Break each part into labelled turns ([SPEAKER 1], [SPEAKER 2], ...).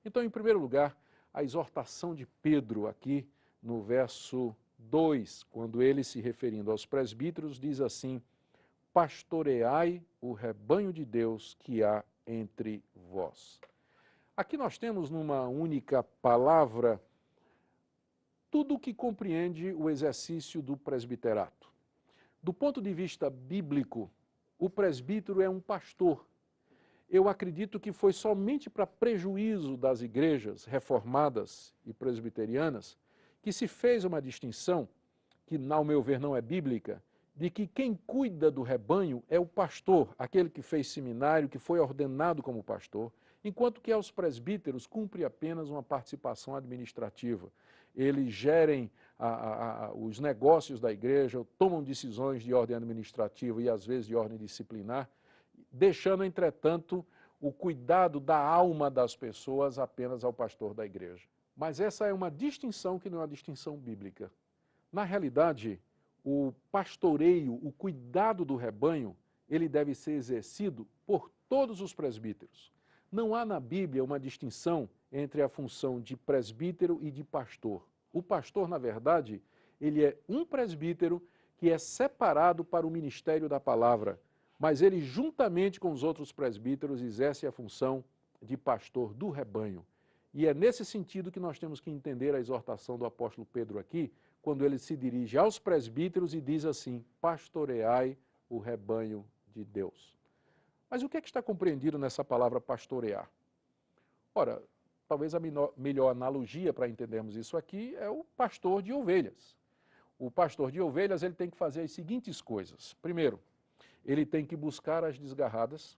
[SPEAKER 1] Então, em primeiro lugar, a exortação de Pedro aqui no verso 2, quando ele se referindo aos presbíteros, diz assim: pastoreai o rebanho de Deus que há entre vós. Aqui nós temos numa única palavra tudo o que compreende o exercício do presbiterato. Do ponto de vista bíblico, o presbítero é um pastor. Eu acredito que foi somente para prejuízo das igrejas reformadas e presbiterianas que se fez uma distinção, que, ao meu ver, não é bíblica, de que quem cuida do rebanho é o pastor, aquele que fez seminário, que foi ordenado como pastor, enquanto que aos presbíteros cumpre apenas uma participação administrativa. Eles gerem os negócios da igreja, tomam decisões de ordem administrativa e às vezes de ordem disciplinar, deixando, entretanto, o cuidado da alma das pessoas apenas ao pastor da igreja. Mas essa é uma distinção que não é uma distinção bíblica. Na realidade, o pastoreio, o cuidado do rebanho, ele deve ser exercido por todos os presbíteros. Não há na Bíblia uma distinção entre a função de presbítero e de pastor. O pastor, na verdade, ele é um presbítero que é separado para o ministério da palavra, mas ele, juntamente com os outros presbíteros, exerce a função de pastor do rebanho. E é nesse sentido que nós temos que entender a exortação do apóstolo Pedro aqui, quando ele se dirige aos presbíteros e diz assim: pastoreai o rebanho de Deus. Mas o que é que está compreendido nessa palavra pastorear? Ora, talvez a melhor analogia para entendermos isso aqui é o pastor de ovelhas. O pastor de ovelhas, ele tem que fazer as seguintes coisas. Primeiro, ele tem que buscar as desgarradas,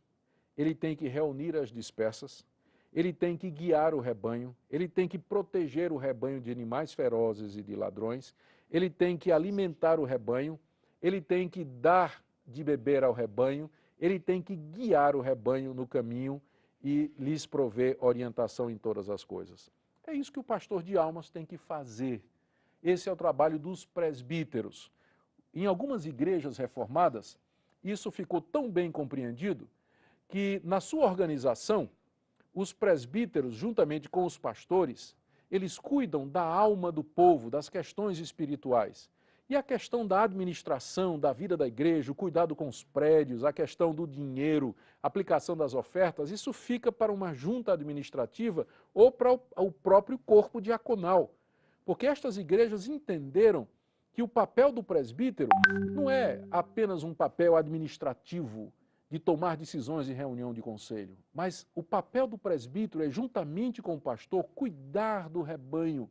[SPEAKER 1] ele tem que reunir as dispersas, ele tem que guiar o rebanho, ele tem que proteger o rebanho de animais ferozes e de ladrões, ele tem que alimentar o rebanho, ele tem que dar de beber ao rebanho, ele tem que guiar o rebanho no caminho e lhes prover orientação em todas as coisas. É isso que o pastor de almas tem que fazer. Esse é o trabalho dos presbíteros. Em algumas igrejas reformadas, isso ficou tão bem compreendido que, na sua organização, os presbíteros, juntamente com os pastores, eles cuidam da alma do povo, das questões espirituais. E a questão da administração, da vida da igreja, o cuidado com os prédios, a questão do dinheiro, a aplicação das ofertas, isso fica para uma junta administrativa ou para o próprio corpo diaconal. Porque estas igrejas entenderam que o papel do presbítero não é apenas um papel administrativo, de tomar decisões em reunião de conselho. Mas o papel do presbítero é, juntamente com o pastor, cuidar do rebanho,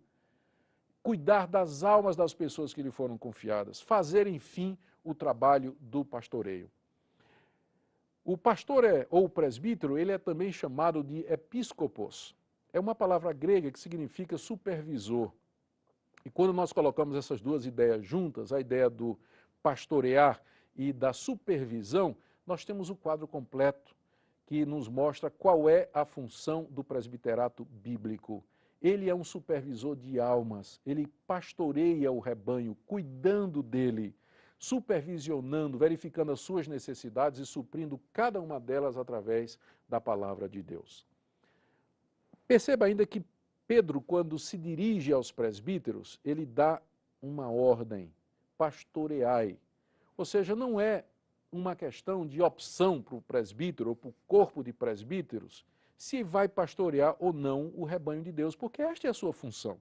[SPEAKER 1] cuidar das almas das pessoas que lhe foram confiadas, fazer, enfim, o trabalho do pastoreio. O pastor ou o presbítero, ele é também chamado de episcopos. É uma palavra grega que significa supervisor. E quando nós colocamos essas duas ideias juntas, a ideia do pastorear e da supervisão, nós temos o quadro completo que nos mostra qual é a função do presbiterato bíblico. Ele é um supervisor de almas, ele pastoreia o rebanho, cuidando dele, supervisionando, verificando as suas necessidades e suprindo cada uma delas através da palavra de Deus. Perceba ainda que Pedro, quando se dirige aos presbíteros, ele dá uma ordem: pastoreai. Ou seja, não é uma questão de opção para o presbítero ou para o corpo de presbíteros se vai pastorear ou não o rebanho de Deus, porque esta é a sua função.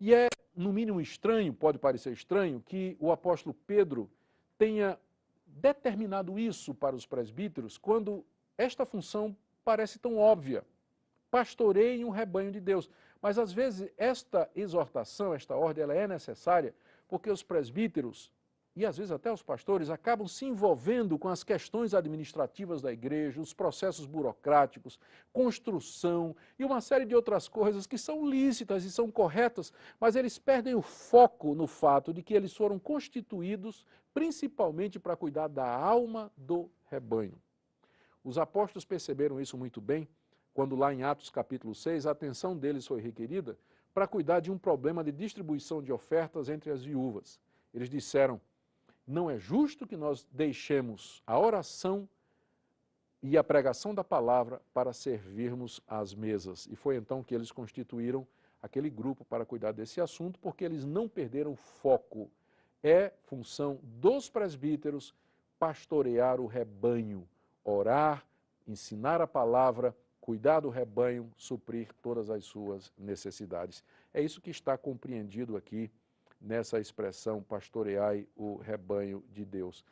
[SPEAKER 1] E é, no mínimo estranho, pode parecer estranho, que o apóstolo Pedro tenha determinado isso para os presbíteros quando esta função parece tão óbvia. Pastoreiem o rebanho de Deus. Mas às vezes esta exortação, esta ordem, ela é necessária porque os presbíteros e às vezes até os pastores acabam se envolvendo com as questões administrativas da igreja, os processos burocráticos, construção e uma série de outras coisas que são lícitas e são corretas, mas eles perdem o foco no fato de que eles foram constituídos principalmente para cuidar da alma do rebanho. Os apóstolos perceberam isso muito bem quando lá em Atos capítulo 6 a atenção deles foi requerida para cuidar de um problema de distribuição de ofertas entre as viúvas. Eles disseram: não é justo que nós deixemos a oração e a pregação da palavra para servirmos às mesas. E foi então que eles constituíram aquele grupo para cuidar desse assunto, porque eles não perderam o foco. É função dos presbíteros pastorear o rebanho, orar, ensinar a palavra, cuidar do rebanho, suprir todas as suas necessidades. É isso que está compreendido aqui nessa expressão, pastoreai o rebanho de Deus.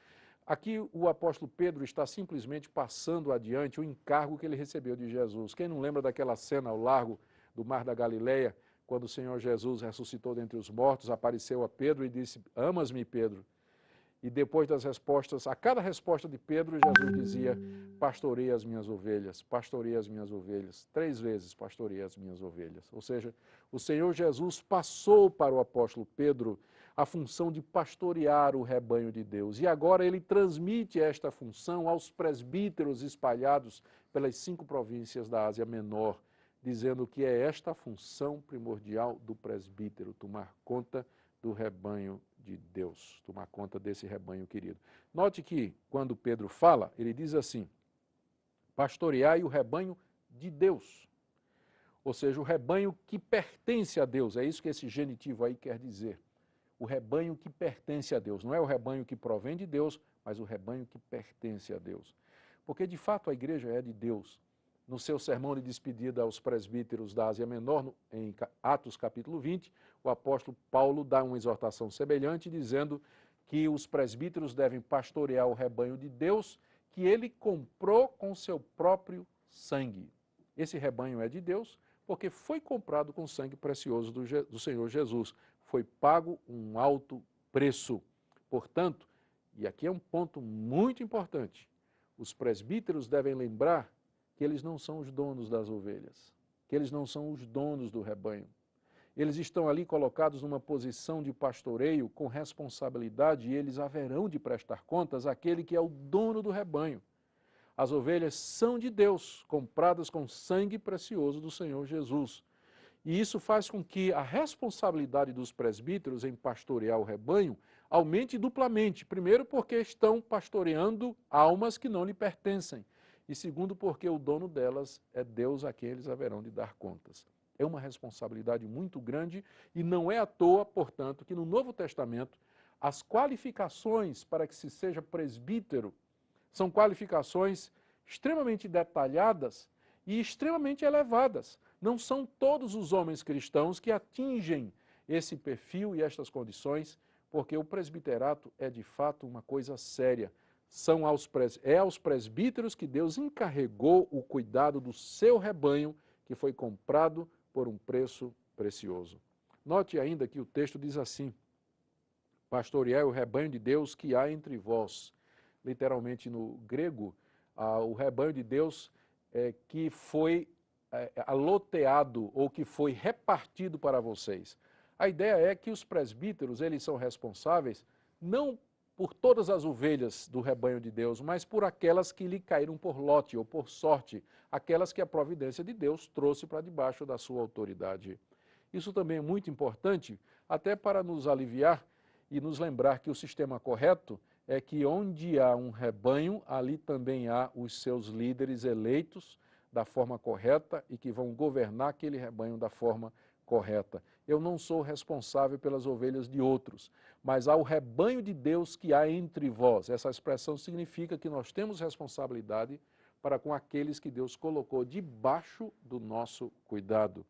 [SPEAKER 1] Aqui o apóstolo Pedro está simplesmente passando adiante o encargo que ele recebeu de Jesus. Quem não lembra daquela cena ao largo do Mar da Galileia, quando o Senhor Jesus ressuscitou dentre os mortos, apareceu a Pedro e disse, amas-me, Pedro? E depois das respostas, a cada resposta de Pedro, Jesus dizia, pastorei as minhas ovelhas, pastorei as minhas ovelhas. 3 vezes pastorei as minhas ovelhas. Ou seja, o Senhor Jesus passou para o apóstolo Pedro a função de pastorear o rebanho de Deus. E agora ele transmite esta função aos presbíteros espalhados pelas 5 províncias da Ásia Menor, dizendo que é esta a função primordial do presbítero, tomar conta do rebanho de Deus, tomar conta desse rebanho querido. Note que, quando Pedro fala, ele diz assim, pastoreai o rebanho de Deus, ou seja, o rebanho que pertence a Deus, é isso que esse genitivo aí quer dizer, o rebanho que pertence a Deus, não é o rebanho que provém de Deus, mas o rebanho que pertence a Deus, porque de fato a igreja é de Deus. No seu sermão de despedida aos presbíteros da Ásia Menor, em Atos capítulo 20, o apóstolo Paulo dá uma exortação semelhante, dizendo que os presbíteros devem pastorear o rebanho de Deus, que ele comprou com seu próprio sangue. Esse rebanho é de Deus, porque foi comprado com sangue precioso do Senhor Jesus. Foi pago um alto preço. Portanto, e aqui é um ponto muito importante, os presbíteros devem lembrar que eles não são os donos das ovelhas, que eles não são os donos do rebanho. Eles estão ali colocados numa posição de pastoreio com responsabilidade e eles haverão de prestar contas àquele que é o dono do rebanho. As ovelhas são de Deus, compradas com sangue precioso do Senhor Jesus. E isso faz com que a responsabilidade dos presbíteros em pastorear o rebanho aumente duplamente. Primeiro, porque estão pastoreando almas que não lhe pertencem. E segundo, porque o dono delas é Deus a quem eles haverão de dar contas. É uma responsabilidade muito grande e não é à toa, portanto, que no Novo Testamento as qualificações para que se seja presbítero são qualificações extremamente detalhadas e extremamente elevadas. Não são todos os homens cristãos que atingem esse perfil e estas condições, porque o presbiterato é de fato uma coisa séria. É aos presbíteros que Deus encarregou o cuidado do seu rebanho, que foi comprado por um preço precioso. Note ainda que o texto diz assim, pastoreai o rebanho de Deus que há entre vós. Literalmente no grego, o rebanho de Deus que foi aloteado ou que foi repartido para vocês. A ideia é que os presbíteros, eles são responsáveis não por todas as ovelhas do rebanho de Deus, mas por aquelas que lhe caíram por lote ou por sorte, aquelas que a providência de Deus trouxe para debaixo da sua autoridade. Isso também é muito importante, até para nos aliviar e nos lembrar que o sistema correto é que onde há um rebanho, ali também há os seus líderes eleitos da forma correta e que vão governar aquele rebanho da forma correta. Eu não sou responsável pelas ovelhas de outros, mas há o rebanho de Deus que há entre vós. Essa expressão significa que nós temos responsabilidade para com aqueles que Deus colocou debaixo do nosso cuidado.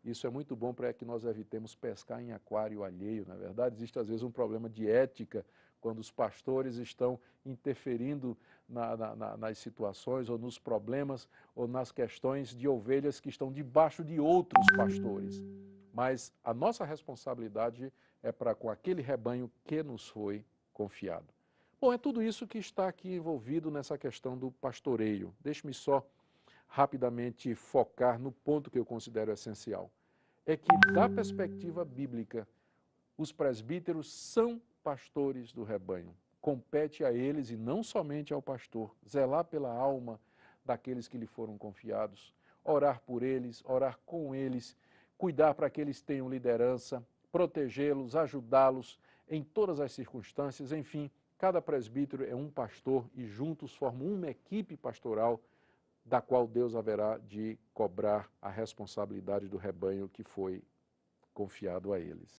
[SPEAKER 1] Isso é muito bom para que nós evitemos pescar em aquário alheio, na verdade. Existe às vezes um problema de ética quando os pastores estão interferindo nas situações ou nos problemas ou nas questões de ovelhas que estão debaixo de outros pastores. Mas a nossa responsabilidade é para com aquele rebanho que nos foi confiado. Bom, é tudo isso que está aqui envolvido nessa questão do pastoreio. Deixe-me só rapidamente focar no ponto que eu considero essencial. É que, da perspectiva bíblica, os presbíteros são pastores do rebanho. Compete a eles, e não somente ao pastor, zelar pela alma daqueles que lhe foram confiados, orar por eles, orar com eles, cuidar para que eles tenham liderança, protegê-los, ajudá-los em todas as circunstâncias, enfim, Cada presbítero é um pastor e juntos formam uma equipe pastoral da qual Deus haverá de cobrar a responsabilidade do rebanho que foi confiado a eles.